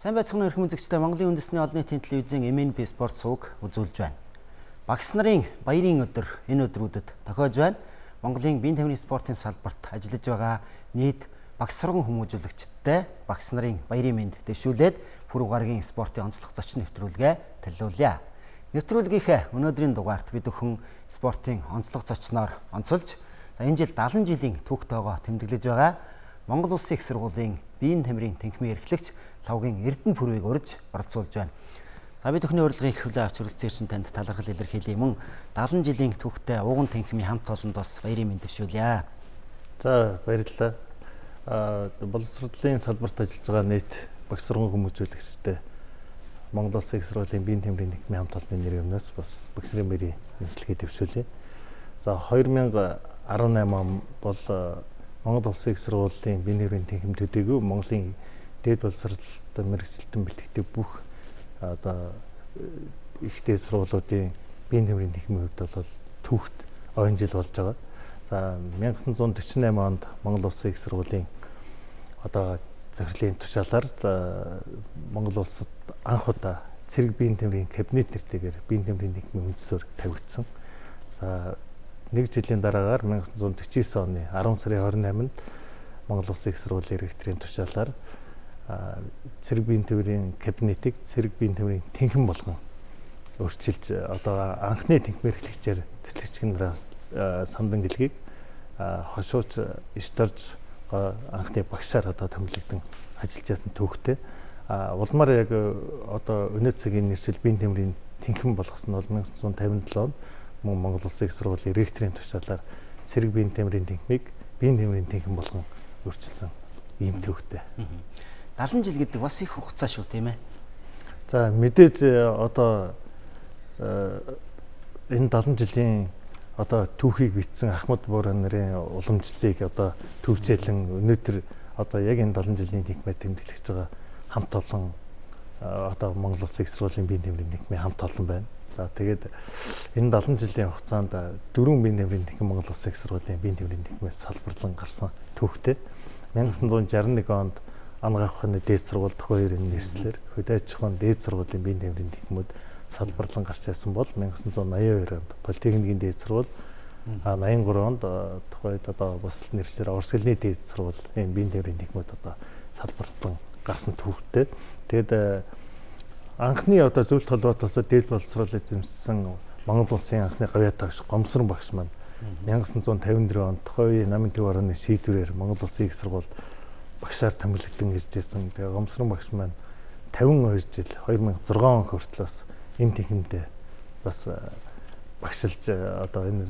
Сайн байцгаана өрхөн үзэгчдээ Монголын үндэсний олон нийтийн телевизийн MNB спорт сувг үзүүлж байна. Багш нарын баярын өдөр энэ өдрүүдэд тохиож байна. Монголын биеийн тамирын спортын салбарт ажиллаж байгаа нийт багш сургууль хүмүүжүүлэгчдтэй багш нарын баярын мэнд дэвшүүлээд пүрэв гарагийн спортын онцлог зочин нэвтрүүлгээ төлөвлөе. Нэвтрүүлгийнхээ өнөөдрийн дугаарт бид өхөн спортын онцлог зочноор онцолж, энэ жил 70 жилийн түүхтэйгоо тэмдэглэж байгаа Монгол Улсын их сургуулийн биеийн тамирын тэнхимийн эрхлэгч Л.Эрдэнэпүрэвийг урьж оролцуулж байна. За бид өхний урилгыг хүлээн авч хүрэлцэн ирсэн танд талархал илэрхийлье. Мөн 70 жилийн түүхтэй ууган тэнхимийн хамт олонд бас баярын мэнд дэвшүүлье. За баярлалаа. Боловсролын салбарт ажиллаж байгаа нийт багш сургууль хүмүүжүүлэгчтэй Монгол Улсын их сургуулийн биеийн тамирын тэнхимийн хамт олонны нэрийн өмнөөс бас багш нарын баярын мэндслэгээ дэвшүүлье. За 2018 он бол Монгол Улсын их сургуулийн биеийн тамирын тэнхим төдийгүй Монголын дээд боловсролтой мэргэжилтэн бэлтгэдэг бүх ихтэй сургуулиудын биеийн тамирын тэнхимийн хувьд бол түүхт ойн жил болж байгаа. За 1948 онд Монгол Улсын их сургуулийн захирлын тушаалаар Монгол улсад анх удаа цэрэг биеийн тамирын кабинет нэртэйгээр биеийн тамирын тэнхимийн үндсээр тавигдсан. За нэг жилийн дараагаар 1949 оны 10 сарын 28-нд Монгол Улсын их сургуулийн ректорын тушаалаар цэрэг биеийн тамирын кабинетийг цэрэг биеийн тамирын тэнхим болгон өөрчилж анхны тэнхимээр эрхлэгчээр тэтгэгч генерал Самдан гэлгийг хошууч Ишторж анхны багшаар томилогдсон ажиллаж байсан түүхтэй. Улмаар яг өнөө цагийн нэршил биеийн тамирын тэнхим болгосон нь 1957 онд мөн Монгол Улсын их сургуулийн ректорын тушаалаар цэрэг биеийн тамирын тэнхимийг биеийн тамирын тэнхим болгон өөрчилсөн ийм түүхтэй. 70 жил гэдэг бас их хугацаа шүү, тийм ээ. За мэдээж энэ 70 жилийн түүхийг бичсэн Ахмад Буура нарын уламжлалыг төвчээлэн өнөөдөр яг энэ 70 жилийн тэнхимээр тэмдэглэж байгаа хамт олон Монгол Улсын их сургуулийн биеийн тамирын тэнхимийн хамт олон байна. За тэгээд энэ 70 жилийн хугацаанд 4 биеийн тамирын тэнхим Монгол Улсын их сургуулийн биеийн тамирын тэнхимээс салбарлан гарсан түүхтэй. 1961 онд Ангахны дээд сургууль төхөөрийн нэрслэр хөдөөж ухааны дээд сургуулийн биеийн тамирын тэнхимүүд салбарлан гарч ирсэн бол 1982 онд политехникийн дээд сургууль 83 онд тухайд бас нэрслэр Оросны дээд сургуулийн биеийн тамирын тэнхимүүд салбарлан гарсан түүхтэй. Тэгээд анхны зөвлөлт холбоотоос дээд боловсролыг эзэмшсэн Монгол Улсын анхны гавьяа тагш Гомсрон багш маань 1954 онд тухайн намын төв орны шийдвэрээр Монгол Улсын их сургуульд багшаар томилогдсон иржсэн. Тэгээ Гомсрон багш маань 52 жил 2006 он хүртэл энэ тэнхимдээ бас багшилж энэ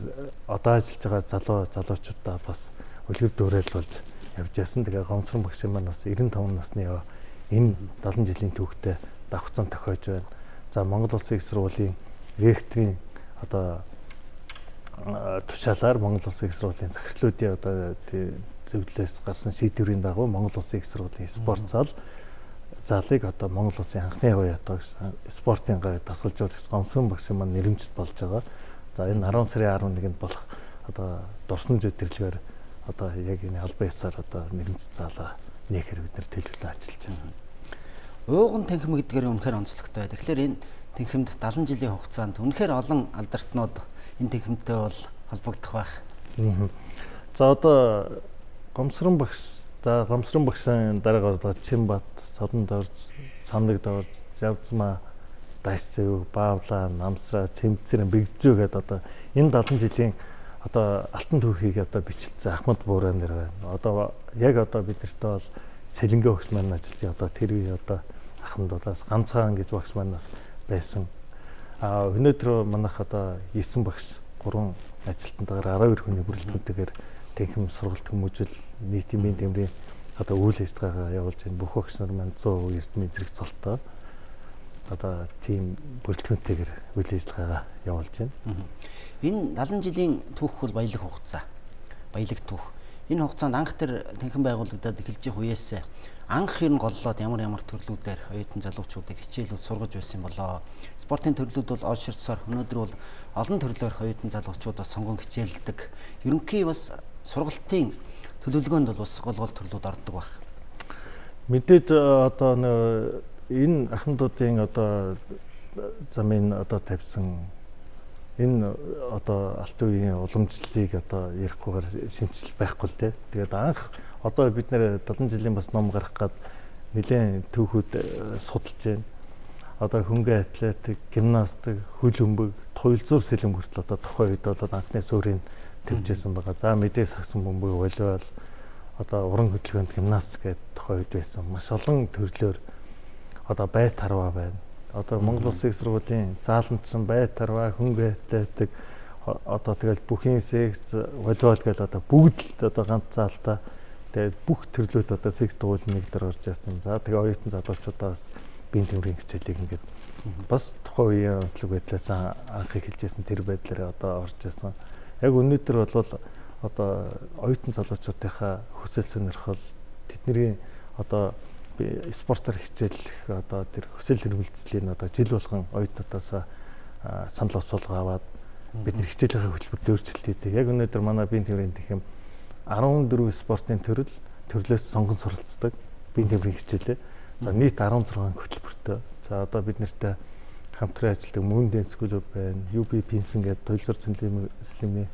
ажиллаж байгаа залуучуудаа бас үлгэр дуурайл болж явж байсан. Тэгээ Гомсрон багш маань бас 95 насны энэ 70 жилийн түүхтэй давхцан тохиож байна. За Монгол Улсын их сургуулийн ректорын тушаалаар Монгол Улсын их сургуулийн захирлуудын зөвлөлөөс гарсан шийдвэрийн дагуу Монгол Улсын их сургуулийн спорт залыг Монгол Улсын анхны гавьяатагч спортын гавь дасгалжуулагч Гомсрон багш маань нэрэмжит болж байгаа. За энэ 10 сарын 11-нд болох дурсамж өдөрлөгээр яг энэ албан ёсоор нэрэмжит заалаа нээхээр бид нэр төлөвлөлөө ажиллаж байна. Ууган тэнхим гэдгээр үнэхээр онцлогтой. Тэгэхээр энэ тэнхимд 70 жилийн хугацаанд үнэхээр олон алдартнууд энэ тэнхимтэй бол холбогдох байх. За Гомсрон багшийн дараагаар Чимбат, Содон дорж, Самнаг дорж, Завзмаа, Дайсцэв, Баавлаа, Намсраа, Цэмцэрэн, Бэгзүү гэдэг энэ 70 жилийн алтан түүхийг бичилсэн Ахмад Буура нэр байна. Яг бид нартай бол Сэлэнгэ багш маань ажиллаж тэр үе Ахмадудаас ганцхан гэж багш манаас байсан. Өнөөдөр манайх 9 багш 3 ажилтнтайгаар 12 хүний бүрэлдэхүүнтэйгээр тэнхим сургалт хүмүүжил нийтийн биеийн тамирын үйл ажиллагаагаа явуулж байна. Бүх багш нар маань 100% эрдмийн зэрэг цолтой тийм бүрэлдэхүүнтэйгээр үйл ажиллагаагаа явуулж байна. Энэ 70 жилийн түүх бол баялаг хугацаа. Баялаг түүх. Энэ хугацаанд анх тэр тэнхим байгуулагдаад эхэлж их үеэс анх ер нь голлоод ямар төрлүүдээр оюутан залуучуудыг хичээлүүд сургаж байсан болоо. Спортын төрлүүд бол олширсаар өнөөдөр бол олон төрлөөр оюутан залуучууд бас сонгон хичээлдэг. Ерөнхий бас сургалтын төлөвлөгөөнд бол бас гол төрлүүд ордог баг. Мэдээд энэ ахмадуудын одоо замын одоо тавьсан энэ одоо алтан үеийн уламжлалыг одоо ярихгүйгээр шинжил байхгүй л дээ. Тэгээд анх одоо бид нэр 70 жилийн бас ном гаргах гад нэлээд түүхүүд судалж байна. Одоо хөнгөн атлетик, гимнастик, хөл өмбөг, туйлзуур сэлэм хүртэл одоо тухайн үед бол анхны суурийг тавьжсэн байгаа. За мэдээ сагсан бөмбөг, волейбол, одоо уран хөдөлгөөнд гимнастик гэдэг тухайн үед байсан. Маш олон төрлөөр одоо бай тарва байна. Одоо Монгол Улсын их сургуулийн зааланчсан бай тарва, хөнгөн атлетик одоо тэгэл бүхийн секц, волейбол гэдэг одоо бүгд л одоо ганц заалтаа тэгээд бүх төрлүүд одоо секц дугуйлын нэг дээр орж ирсэн. За тэгээ оюутан залуучуудаас биеийн тэмрийн хичээлийг ингээд бас тухайн үеийн онцлог байдлаас анх эхэлжсэн тэр байдлаараа одоо орж ирсэн. Яг өнөөдөр бол одоо оюутан залуучуудынхаа хүсэл сонирхол тэдний одоо спортоор хичээлэх одоо тэр хүсэл эрмэлзлийн одоо жил болгон оюутнуудаас санал асуулга аваад бидний хичээлийнхээ хөтөлбөрт өөрчлөлт хийдэг. Яг өнөөдөр манай биеийн тэмрийн гэх юм 14 спортын төрлөөс сонгон суралцдаг биеийн тэмрийн хичээлээ. За нийт 16 хөтөлбөртэй. За одоо бид нартай хамтран ажилладаг Мөн дэнс клуб байна, UB Пинсэн гэдэг туйлзуур сэлэмний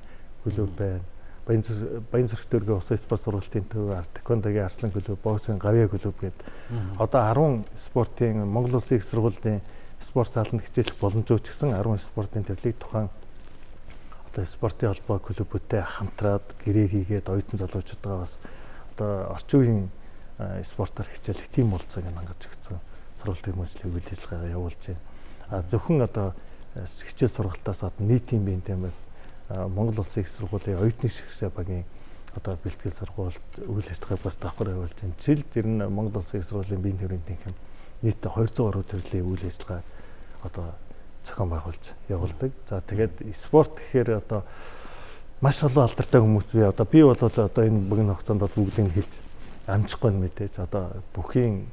клуб байна. Баян зүрх дөргийн усан спорт сургалтын төв, Артикондогийн Арслан клуб, боксын Гавья клуб гэдэг одоо 10 спортын Монгол Улсын их сургуулийн спорт зааланд хичээлэх боломжтой гэсэн 10 спортын төрлийг тухайн одоо спортын холбоо клубүүдтэй хамтраад гэрээ хийгээд оюутан залуучуудаа бас одоо орчин үеийн спортоор хичээлэх тийм болцоог хангаж өгсөн сургалтын мөржлийн үйл ажиллагаагаа явуулж байна. Зөвхөн одоо хичээл сургалтаас нийтийн биеийн тэмдэг Монгол Улсын их сургуулийн оюутны шигшээ багийн одоо бэлтгэл сургуульд үйл ажиллагааг бас давхар явуулж байна. Жилд ер нь Монгол Улсын их сургуулийн биеийн тэмрийн тэнхим нийт 200 гаруй төрлийн үйл ажиллагаа одоо зохион байгуулж явуулдаг. За тэгээд спорт гэхээр одоо маш олон алдартай хүмүүс бий. Одоо би бол одоо энэ богино хугацаанд бүгдийг хэлж амжихгүй мэдээж одоо бүхийн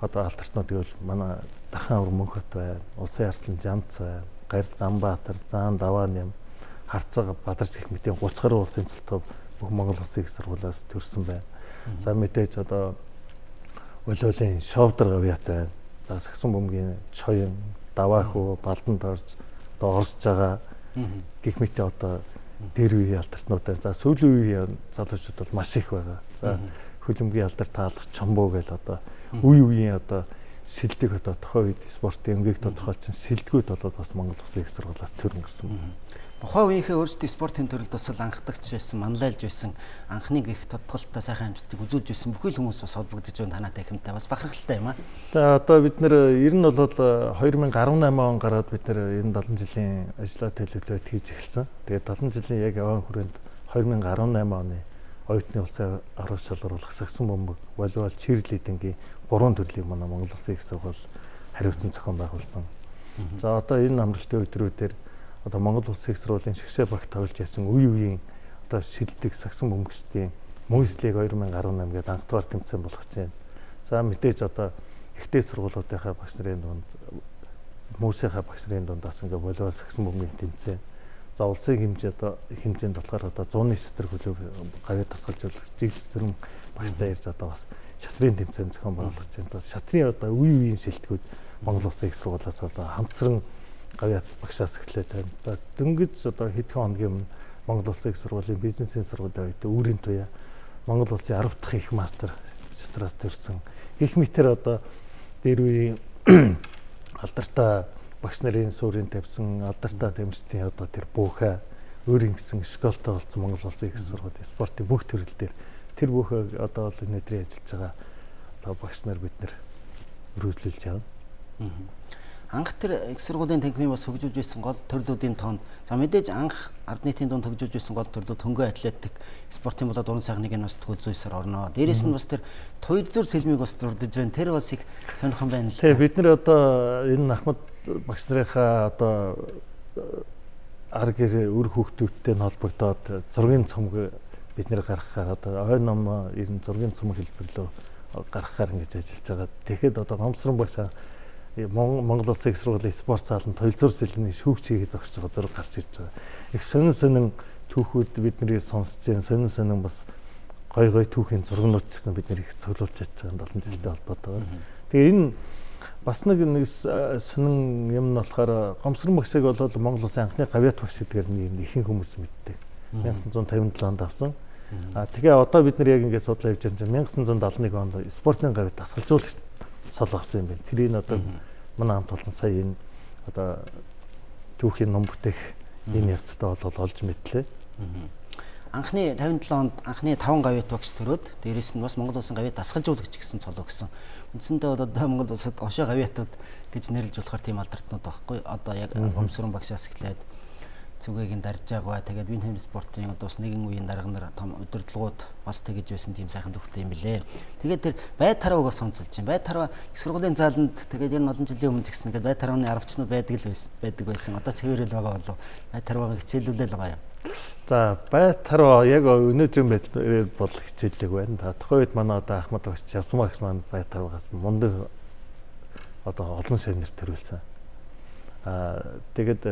одоо алдарчнуудыг бол манай Дахан өр Мөнхөт байна, Улсын Арслан Жамц байна, Гард Ганбаатар, Заан Даваан юм, Харцаг Бадарч гэх мэтийн 30 гаруй улсын цэлтгөө бүх Монгол Улсын их сургуулиас төрсэн байна. За мэдээж одоо волейболын Шовдар Гавьят байна. За сагсан бөмбөгийн Чоён, Даваахуу, Балданд орж одоо орж байгаа гэх мэтийн одоо дээр үеийн алдарчнууд байна. За сүүлийн үеийн залуучууд бол маш их байгаа. За хөлбөмбөгийн алдар таалах Чомбоо гэл одоо үе үеийн одоо сэлдэг одоо тухайн үед спортын өнгийг тодорхойлсон сэлдгүүд бол бас Монгол Улсын их сургуулиас төрн гарсан. Тухайн үеийнхээ өөрсдийн спортын төрөлд бас анхдагч байсан, манлайлж байсан, анхны их тодголтой сайхан амжилтыг үзүүлж байсан бүхэл хүмүүс бас холбогдож байна танай танхимтай бас бахархалтай юм аа. За одоо бид нэр ер нь бол 2018 он гараад бид нэр 70 жилийн ажлаа төлөвлөлт хийж эхэлсэн. Тэгээд 70 жилийн яг яваан хүрээнд 2018 оны оюутны улсын арга шалгаруулах сагсан бөмбөг, волейбол, чирлидингийн 3 төрлийг манай Монгол Улсын их сургууль хариуцсан зохион байгуулсан. За одоо энэ амралтын өдрүүдээр одоо Монгол Улсын их сургуулийн шигшээ багт тоглож ясан үе үеийн одоо шилдэг сагсан бөмбөгчдийн МУИС-ийн 2018 гэдэг анх дугаар тэмцээн болгож байна. За мэдээж одоо ихтэй сургуулиудынхаа багш нарын дунд МУИС-ийнхаа багш нарын дундаас ингээ волейбол сагсан бөмбөгийн тэмцээн. За улсын хэмжээнд болохоор одоо 100-ны шатар хөлөг гавья тасгалжуулагч жигдс зэрэг багштай ярьж одоо бас шатрын тэмцээн зохион байгуулж байна. Шатрын одоо үе үеийн шилдэгүүд Монгол Улсын их сургуулиас одоо хамтсаран гавья багшаас эхлээд байна. Дөнгөж одоо хэдхэн хоногийн өмнө Монгол Улсын их сургуулийн бизнесийн сургуулийн үед үүрийн туяа Монгол Улсын 10 дахь их мастер шатраас төрсэн. Гэх мэтэр одоо дээр үеийн алдартай багш нарын суурийн тавьсан алдартай тамирчдын одоо тэр буухай өөрийн гэсэн школтой болсон Монгол Улсын их сургуулийн спортын бүх төрөл дээр тэр бүхийг одоо бол өнөөдрийн ажиллаж байгаа одоо багш нар бид нэр өргөжлүүлж байна. Анх тэр их сургуулийн танхимын бас хөгжүүлж байсан гол төрлүүдийн тоонд за мэдээж анх ард нийтийн дунд хөгжүүлж байсан гол төрлүүд хөнгөн атлетик спортын болоод уран сайхныг нь бас төгөлзөөсөр орно. Дээрээс нь бас тэр туйлзуур сэлмийг бас дурдж байна. Тэр бас их сонирхон байна л да. Бид нар одоо энэ Ахмад багш нарынхаа одоо арга өр хүүхдүүдтэй холбогдоод зургийн цомог бид нэр гаргахаар одоо ой ном ер нь зургийн цомог хэлбэрлөө гаргахаар ингэж ажиллаж байгаа. Тэгэхэд одоо гомсрон багш Монгол Улсын их сургуулийн спорт зааланд туйлзуур сэлмийн шүүгчийг зогсож байгаа зураг гарч ирж байгаа. Их сонин түүхүүд бидний сонсож байна. Сонин бас гой түүхийн зургнууд ч гэсэн бид нэр их цуглуулж чадж байгаа 70 жилтэй холбоотойгоор. Тэгээ энэ бас нэг сонин юм нь болохоор Гомсрон багшийг бол Монгол Улсын анхны гавьяат багш гэдгээр нэг ихэнх хүмүүс мэддэг. 1957 онд авсан. Тэгээ одоо бид нар яг ингээд судлаа явж байгаа чинь 1971 онд спортын гавьяат дасгалжуулагч цол авсан юм байна. Тэрийг одоо манай хамт олон сая энэ одоо түүхийн ном бүтээх энэ явцтай бол олж мэдлээ. Анхны 57 онд анхны 5 гавьяат багш төрөөд дээрэс нь бас Монгол Улсын гавьяат дасгалжуулагч гэсэн цол өгсөн. Үндсэндээ бол одоо Монгол Улсад ошоо гавьяатууд гэж нэрлэж болохоор тийм алдартнууд байхгүй. Одоо яг Гомсрон багшаас эхлээд зүгээгийн дарж байгаа. Тэгээд бие даамжны спортын одоо бас нэгэн үеийн дарга нар том удирдлагууд бас тэгэж байсан тийм сайхан төвхтэй юм билээ. Тэгээд тэр байд тарвагаас сонцолж байна. Байд тарва их сургуулийн зааланд тэгээд ер нь олон жилийн өмнө гэсэн тэгээд байд тарваны арвчнууд байдаг байсан. Одоо цэвэрэл байгаа болов. Байд тарвагаа хичээлүүлэл байгаа юм. За байд тарва яг өнөөдрийн байдлаар бол хичээллэг байна. Тухайн үед манай одоо Ахмад багш Явсан багш маань байд тарвагаас мундаг одоо олон шавнар төрүүлсэн. Тэгээд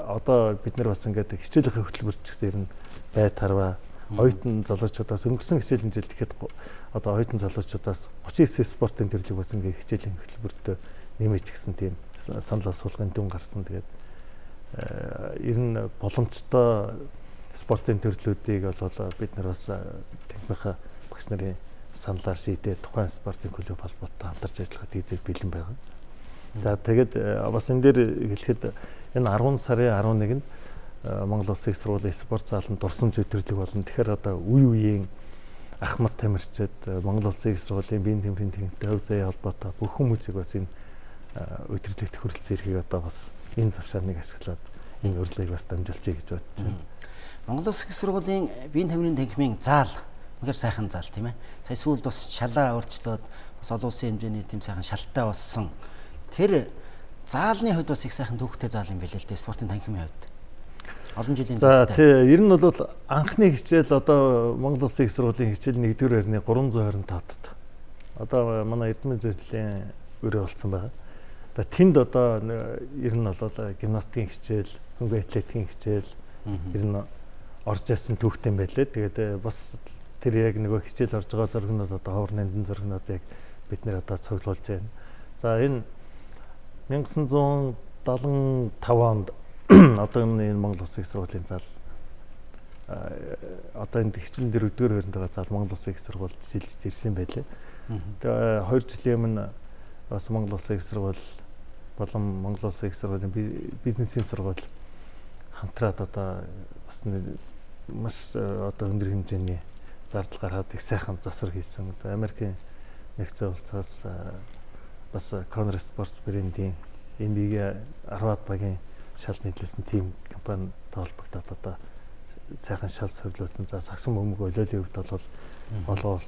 одоо бид нар бас ингээд хичээлийнхээ хөтөлбөрч гэсэн ер нь бай тарва оюутан залуучуудаас өнгөрсөн хичээлийн жил тэгэхэд одоо оюутан залуучуудаас 39 спортын төрлийг бас ингээд хичээлийн хөтөлбөртөө нэмэж гисэн тийм санал асуулгын дүн гарсан. Тэгээд ер нь боломжтой спортын төрлүүдийг бол бид нар бас техникийн багш нарын саналаар шийдээ тухайн спортын клуб холбоотой хамтарч ажиллахад ийзэг бэлэн байгаа. За тэгээд бас энэ дээр хэлэхэд энэ 10 сарын 11-нд Монгол Улсын их сургуулийн спорт зааланд дурсамж өдрөлөг болно. Тэгэхээр одоо үе үеийн ахмад тамирчид Монгол Улсын их сургуулийн биеийн тэмрийн техниктэй хөв заяа холбоотой бүх хүмүүсийг бас энэ өдрөлөгт хүрэлцэн ирэхийг одоо бас энэ завшааныг ашиглаад энэ урилгыг бас дамжуулчих гэж бодож байна. Монгол Улсын их сургуулийн биеийн тэмрийн техникийн заал үнэхээр сайхан заал тийм ээ. Сая сүүлд бас шалаа өөрчлөөд бас олон улсын хэмжээний тийм сайхан шалтай болсон. Тэр заалны хувьд бас их сайхан түүхтэй заал юм билээ л дээ спортын танхимын хувьд. Олон жилийн за тий ер нь бол анхны хичээл одоо Монгол Улсын их сургуулийн хичээл 1-р байрны 325-д. Одоо манай Эрдэнэпүрэв зөвлөлийн өрөө болсон байгаа. Тэгээ тэнд одоо ер нь бол гимнастикийн хичээл, хөнгөн атлетикийн хичээл ер нь орж ирсэн түүхтэй юм байлээ. Тэгээд бас тэр яг нөгөө хичээл орж байгаа зургнууд одоо ховор нандин зургнуудыг бид нэр одоо цуглуулж байна. За энэ 1975 онд одоо энэ Монгол Улсын их сургуулийн зал одоо энэ хичээлэн дээр 4 хоёрнд байгаа зал Монгол Улсын их сургууль шилжиж ирсэн байлээ. Тэгээ 2 жилийн өмнө бас Монгол Улсын их сургууль болон Монгол Улсын их сургуулийн бизнесийн сургууль хамтраад одоо бас маш одоо өндөр хэмжээний зардал гаргаад их сайхан засвар хийсэн. Одоо Америкийн нэгдсэн улсаас бас Congress Sports брендийн MNB-ийн 10-аад багийн шал нийлүүлсэн тим компани тоолбогдоод одоо сайхан шал сувлуулсан. За сагсан бөмбөг олиолын хувьд бол олон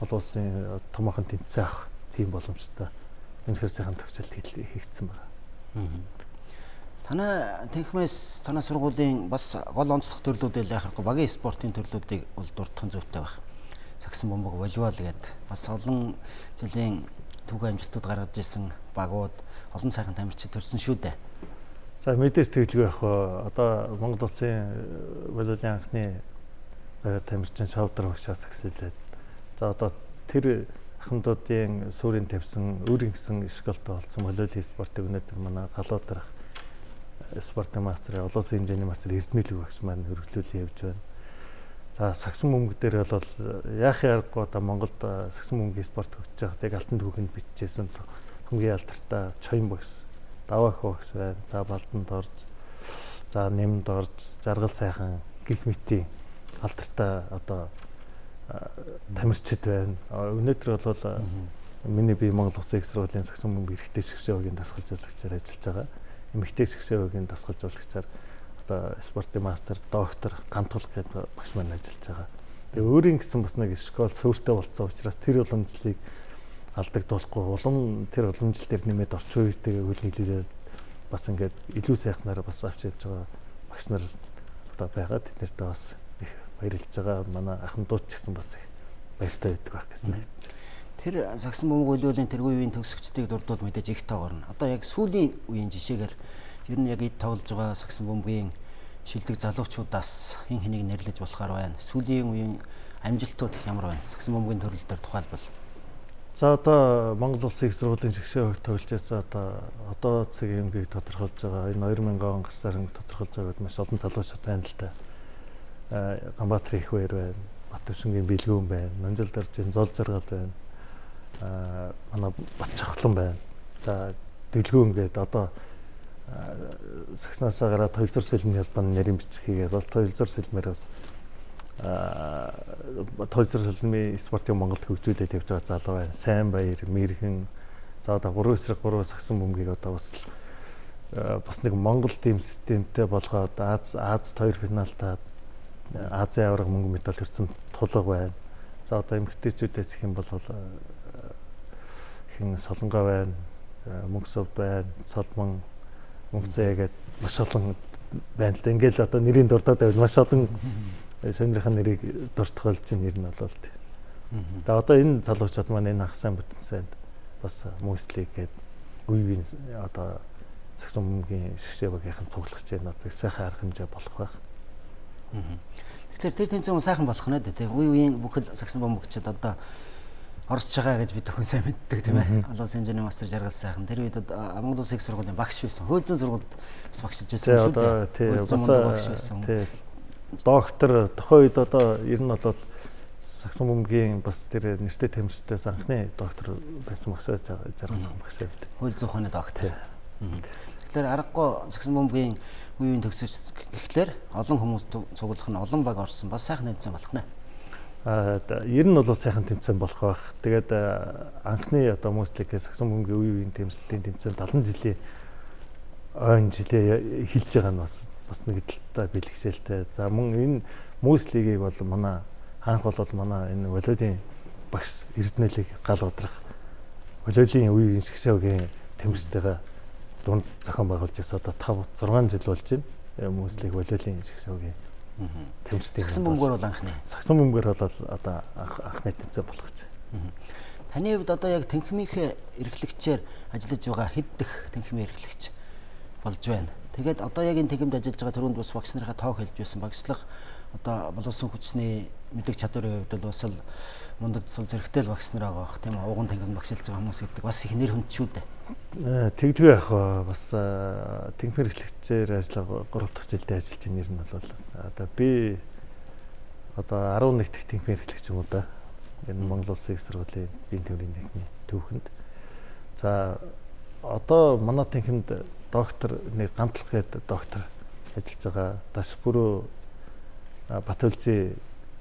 улсын томоохон тэмцээн авах тим боломжтой. Үнэхээр сайхан тогтцолт хийгдсэн байна. Танай танхимаас танай сургуулийн бас гол онцлог төрлүүд л яхахгүй багийн спортын төрлүүдийг бол дурдхан зүйтэй байх. Сагсан бөмбөг волейбол гэдэг бас олон жилийн түүхэн амжилтууд гаргаж ирсэн багууд олон сайхан тамирчид төрсэн шүү дээ. За мэдээж тэглгүй яг одоо Монгол Улсын волейболын анхны тамирчин Шавдар багшаас эхэлээд за одоо тэр ахмадуудын суурийн тавьсан өөрийн гэсэн школтой болсон волейболын спортыг өнөөдөр манай галуу дарах спортын мастер олон улсын хэмжээний мастер Эрдэнэпүрэв багш маань хөргөлүүлэн явж байна. За сагсан бөмбөг дээр бол яахын аргагүй одоо Монголд сагсан бөмбөгийн спорт хөгжиж байхад яг алтан түүхэнд бичижсэн хамгийн алдартай Чоён багш, Даваах багш байна. За Балданд орж, за Нэмд орж, Жаргал сайхан гих мэтийн алдартай одоо тамирчид байна. Өнөөдөр бол миний бие Монгол Улсын их сургуулийн сагсан бөмбөг эрхтэй шгшээгийн дасгалжуулагчаар ажиллаж байгаа. Эмэгтэй шгшээгийн дасгалжуулагчаар спортын мастер, доктор, гантул гэдэг багш маань ажиллаж байгаа. Тэгээ өөрийн гэсэн бас нэг школ суурьтай болцсон учраас тэр уламжлалыг алдагдуулахгүй улам тэр уламжлал дээр нэмээд орчин үеийнхээ хөл нийлүүлээд бас ингээд илүү сайхнаар бас авч явж байгаа багш нар одоо байгаа. Тэднэртээ бас их баярлж байгаа. Манай ахмадууд ч гэсэн бас их баяртай байдаг байх гэсэн найд. Тэр сагсан бөмбөг волейболын тэргүй үеийн төгсөгчдийг дурдвал мэдээж их тоогорно. Одоо яг сүүлийн үеийн жишээгээр ер нь яг эд тоглож байгаа сагсан бөмбөгийн шилдэг залуучуудаас хин хэнийг нэрлэж болохоор байна. Сүүлийн үеийн амжилтууд ямар байна? Сагсан бөмбөгийн төрөл дээр тухайлбал. За одоо Монгол Улсын их сургуулийн шгшээ тоглож байсан одоо цагийн өмгийг тодорхойлж байгаа. Энэ 2000 он гарсаар тодорхойлж байгаа маш олон залуучууд байна л да. Ганбаатар их баяр байна. Батөвшингийн бэлгүүн байна. Нанжил даржин зол заргал байна. Манай Батчахлан байна. За дэлгүүн гээд одоо сагснаасаа гараад хоёрдугаар сэлмийн хэлбэн нарийн бичих хийгээд бол хоёрдугаар сэлмээр бас хоёрдугаар сэлмийн спортын Монголд хөгжүүлээд явж байгаа залуу байна. Сайн баяр, мэрхэн. За одоо 3 эсрэг 3 сагсан бөмбөгийг одоо бас нэг Монгол тим системтэй болгоод Азад 2 финалтаа Азийн аварга мөнгө медаль төрсөн тулга байна. За одоо эмэгтэйчүүдээс их юм бол хин Солонгоо байна, Мөнхсөвд байна, Солмон, Мөнхцээ гээд маш олон байна л да. Ингээл одоо нэрийн дурдаад байвал маш олон сонирхсан нэрийг дуртахолж нэр нь болоо л дээ. За одоо энэ залуучууд маань энэ ах сайн бүтэнсэнд бас мөслийг гээд үеийн одоо сагсан бөмбөгийн шгшээ багийнхан цуглах гэж байна. Одоо сайхан арга хэмжээ болох байх. Тэгэхээр тэр тэмцээн сайхан болох нь дээ. Үеийн бүхэл сагсан бөмбөгчд одоо орсож байгаа гэж бид өхөн сайн мэддэг тийм ээ. Олон хэмжээний мастер жаргал сайхан. Тэр үед Монгол Улсын их сургуулийн багш байсан. Хууль зүйн сургуульд бас багшилж байсан шүү дээ. Тийм багш байсан. Доктор тухайн үед одоо ер нь бол сагсан бөмбөгийн бас тэр нэртэй тэмцэлтээс анхны доктор байсан багшаа жаргалсан багш байв. Хууль зүйн ухааны доктор. Тэгэхээр аргагүй сагсан бөмбөгийн үеийн төгсөж гэхлээр олон хүмүүс цуглах нь олон баг орсон бас сайхан тэмцээн болох нэ. Ер нь бол сайхан тэмцээн болох байх. Тэгээд анхны одоо мөсликээс сагсан бөмбөгийн үеийн тэмцэлтийн 70 жилийн ойн жилээ эхэлж байгаа нь бас нэг талтай бэлгшээлтэй. За мөн энэ мөслигийг бол манай анх бол манай энэ волейболын багш Эрдэнэпүрэв гал удрах волейболын үеийн шгшээгийн тэмцэлтэйгээ дунд зохион байгуулж байсан. Одоо 5 6 жил болж байна. Мөслиг волейболын шгшээгийн тэмцэлтэй. Сагсан бөмбөгөр бол анхны. Сагсан бөмбөгөр бол одоо анхны тэмцээн болох гэж. Таны хувьд одоо яг тэнхимийнхээ эрхлэгчээр ажиллаж байгаа хэд дэх тэнхимийн эрхлэгч болж байна. Тэгээд одоо яг энэ тэнхимд ажиллаж байгаа түрүүнд бас багш нарынхаа тоог хэлж байсан. Багшлах одоо боловсон хүчний мэдлэг чадварын хувьд бол бас л мундаг цул зэрэгтэй л багш нар байгаа бах тийм уу. Уган тэнхимд багшилж байгаа хүмүүс гэдэг бас их нэр хүнд шүү дээ. Тэгдгүй яах вэ? Бас тэнхим эрхлэгчээр ажиллаа 3 дахь жилдээ ажиллаж байгаа нэр нь бол одоо би одоо 11 дахь тэнхим эрхлэгч юм уу да. Энэ Монгол Улсын их сургуулийн биеийн тэмрийн тэнхимийн төвхөнд. За одоо манай тэнхимд доктор нэг гантлах гээд доктор ажиллаж байгаа. Даш бүрөө Батөлзийн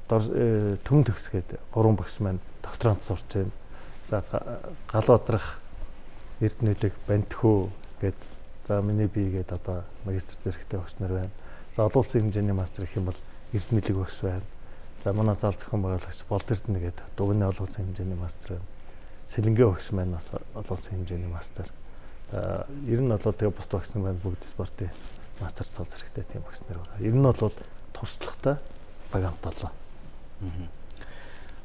төмөн төгсгээд 3 багш маань докторант сурч байна. За галуудрах Эрдэнэпүрэв Бантхүү гээд за MNB гээд одоо магистр зэрэгтэй багш нар байна. За олон улсын хэмжээний мастер гэх юм бол Эрдэнэпүрэв багш байна. За манай зал зохион байгуулагч Л.Эрдэнэпүрэв гээд дугны олон улсын хэмжээний мастер байна. Сэлэнгээ багш маань бас олон улсын хэмжээний мастер. Ер нь бол тэгээ бус багш нар байна. Бүгд спортын мастер цал зэрэгтэй тийм багш нар байна. Ер нь бол туршлагатай баг хамталаа.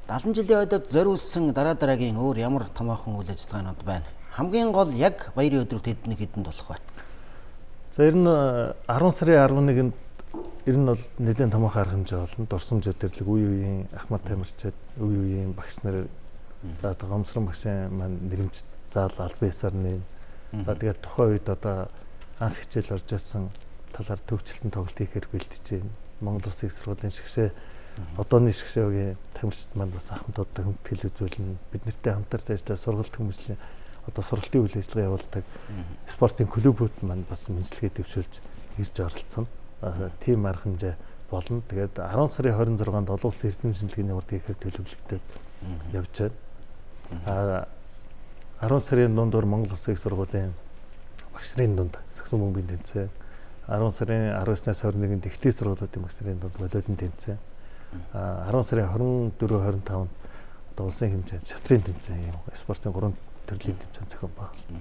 70 жилийн ойдод зориулсан дараагийн өөр ямар томоохон үйл ажиллагаанууд байна. Хамгийн гол яг баярын өдрүүд хэдэнд болох вэ? За ер нь 10 сарын 11-нд ер нь бол нэлээд томоохон арга хэмжээ болно. Дурсамж өдөрлөг үеийн Ахмад тамирчид, үеийн багш нар за одоо гомсрон багшийн маань нэрмж заал албан ёсоор за тэгээд тухайн үед одоо анх хичээл орж ирсэн талаар төвчлсэн тоглолт хийхээр бэлтэж байна. Монгол Улсын их сургуулийн шгшээ одооны шгшээгийн тамирчид маань бас ахмадуудтай хүндэтгэл үзүүлнэ. Бид нартай хамтарч ажиллаж сургалт хүмүүжлийн одоо сургалтын үйл ажиллагаа явуулдаг спортын клубүүд маань бас мэдлэгээ дэвшүүлж ирж оролцсон. Тийм арга хэмжээ болно. Тэгээд 10 сарын 26-нд олон улсын эрдэнэ шинжилгээний урд хийхээр төлөвлөгдөд явж байна. 10 сарын дундор Монгол Улсын их сургуулийн багш нарын дунд сагсан бөмбөгийн тэмцээн. 10 сарын 19-наас 21-нд ихтэй сургуулиудын багш нарын дунд волейболын тэмцээн. 10 сарын 24-25-нд одоо улсын хэмжээнд шатрын тэмцээн юм. Спортын 3 төрлийн тэмцээн зохион байгуулна.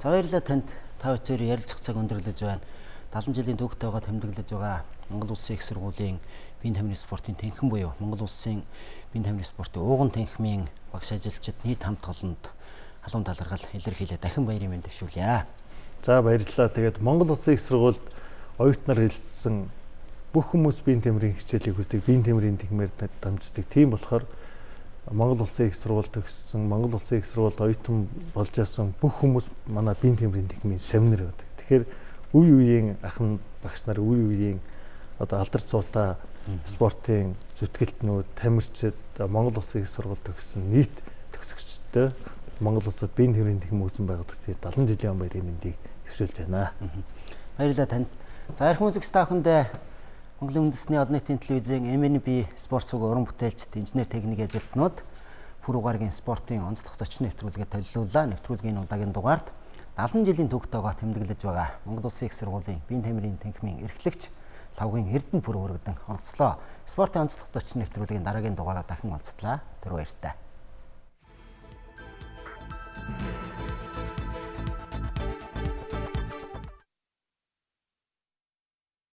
За баярлалаа танд. Та бүхэн ярилцах цаг өндөрлөж байна. 70 жилийн түүхтэйгээ тэмдэглэж байгаа Монгол Улсын их сургуулийн биеийн тамирын спортын тэнхим буюу Монгол Улсын биеийн тамирын спортын ууган тэнхимийн багш ажилчид нийт хамт олонд халуун талархал илэрхийлээ дахин баярын мэнд дэвшүүлье. За баярлалаа. Тэгээд Монгол Улсын их сургуульд оюутнаар хэлсэн бүх хүмүүс биеийн тамирын хичээлийг үздэг, биеийн тамирын тэнхимээр дамждаг. Тийм болохоор Монгол Улсын их сургууль төгссөн, Монгол Улсын их сургуульд оюутан болж байсан бүх хүмүүс манай биеийн тэмрийн техникийн семинар байдаг. Тэгэхээр үе үеийн ахын багш нар үе үеийн одоо алдар цуутаа спортын зүтгэлтнүүд, тамирчид, Монгол Улсын их сургууль төгссөн нийт төгсөгчдөө Монгол Улсад биеийн тэмрийн техникийн үүсгэн байгуулагдсан 70 жилийн баярын мэндийг хэвшүүлж байна. Баярлалаа танд. За ярих үзэгч та бүхэндээ Монголын үндэсний олон нийтийн телевизийн MNB спорт цуг уран бүтээлчд, инженер техник ажилтнууд пүрэв гарагийн спортын онцлог зочин нэвтрүүлгээ төлөвлөлөө. Нэвтрүүлгийн удаагийн дугаард 70 жилийн түүхтэйгоо тэмдэглэж байгаа Монгол Улсын их сургуулийн биеийн тамирын танхимын эрхлэгч Лавгийн Эрдэнэпүрэв өргөдөн оролцлоо. Спортын онцлог зочин нэвтрүүлгийн дараагийн дугаараар дахин уулзтлаа. Тэр баяртай.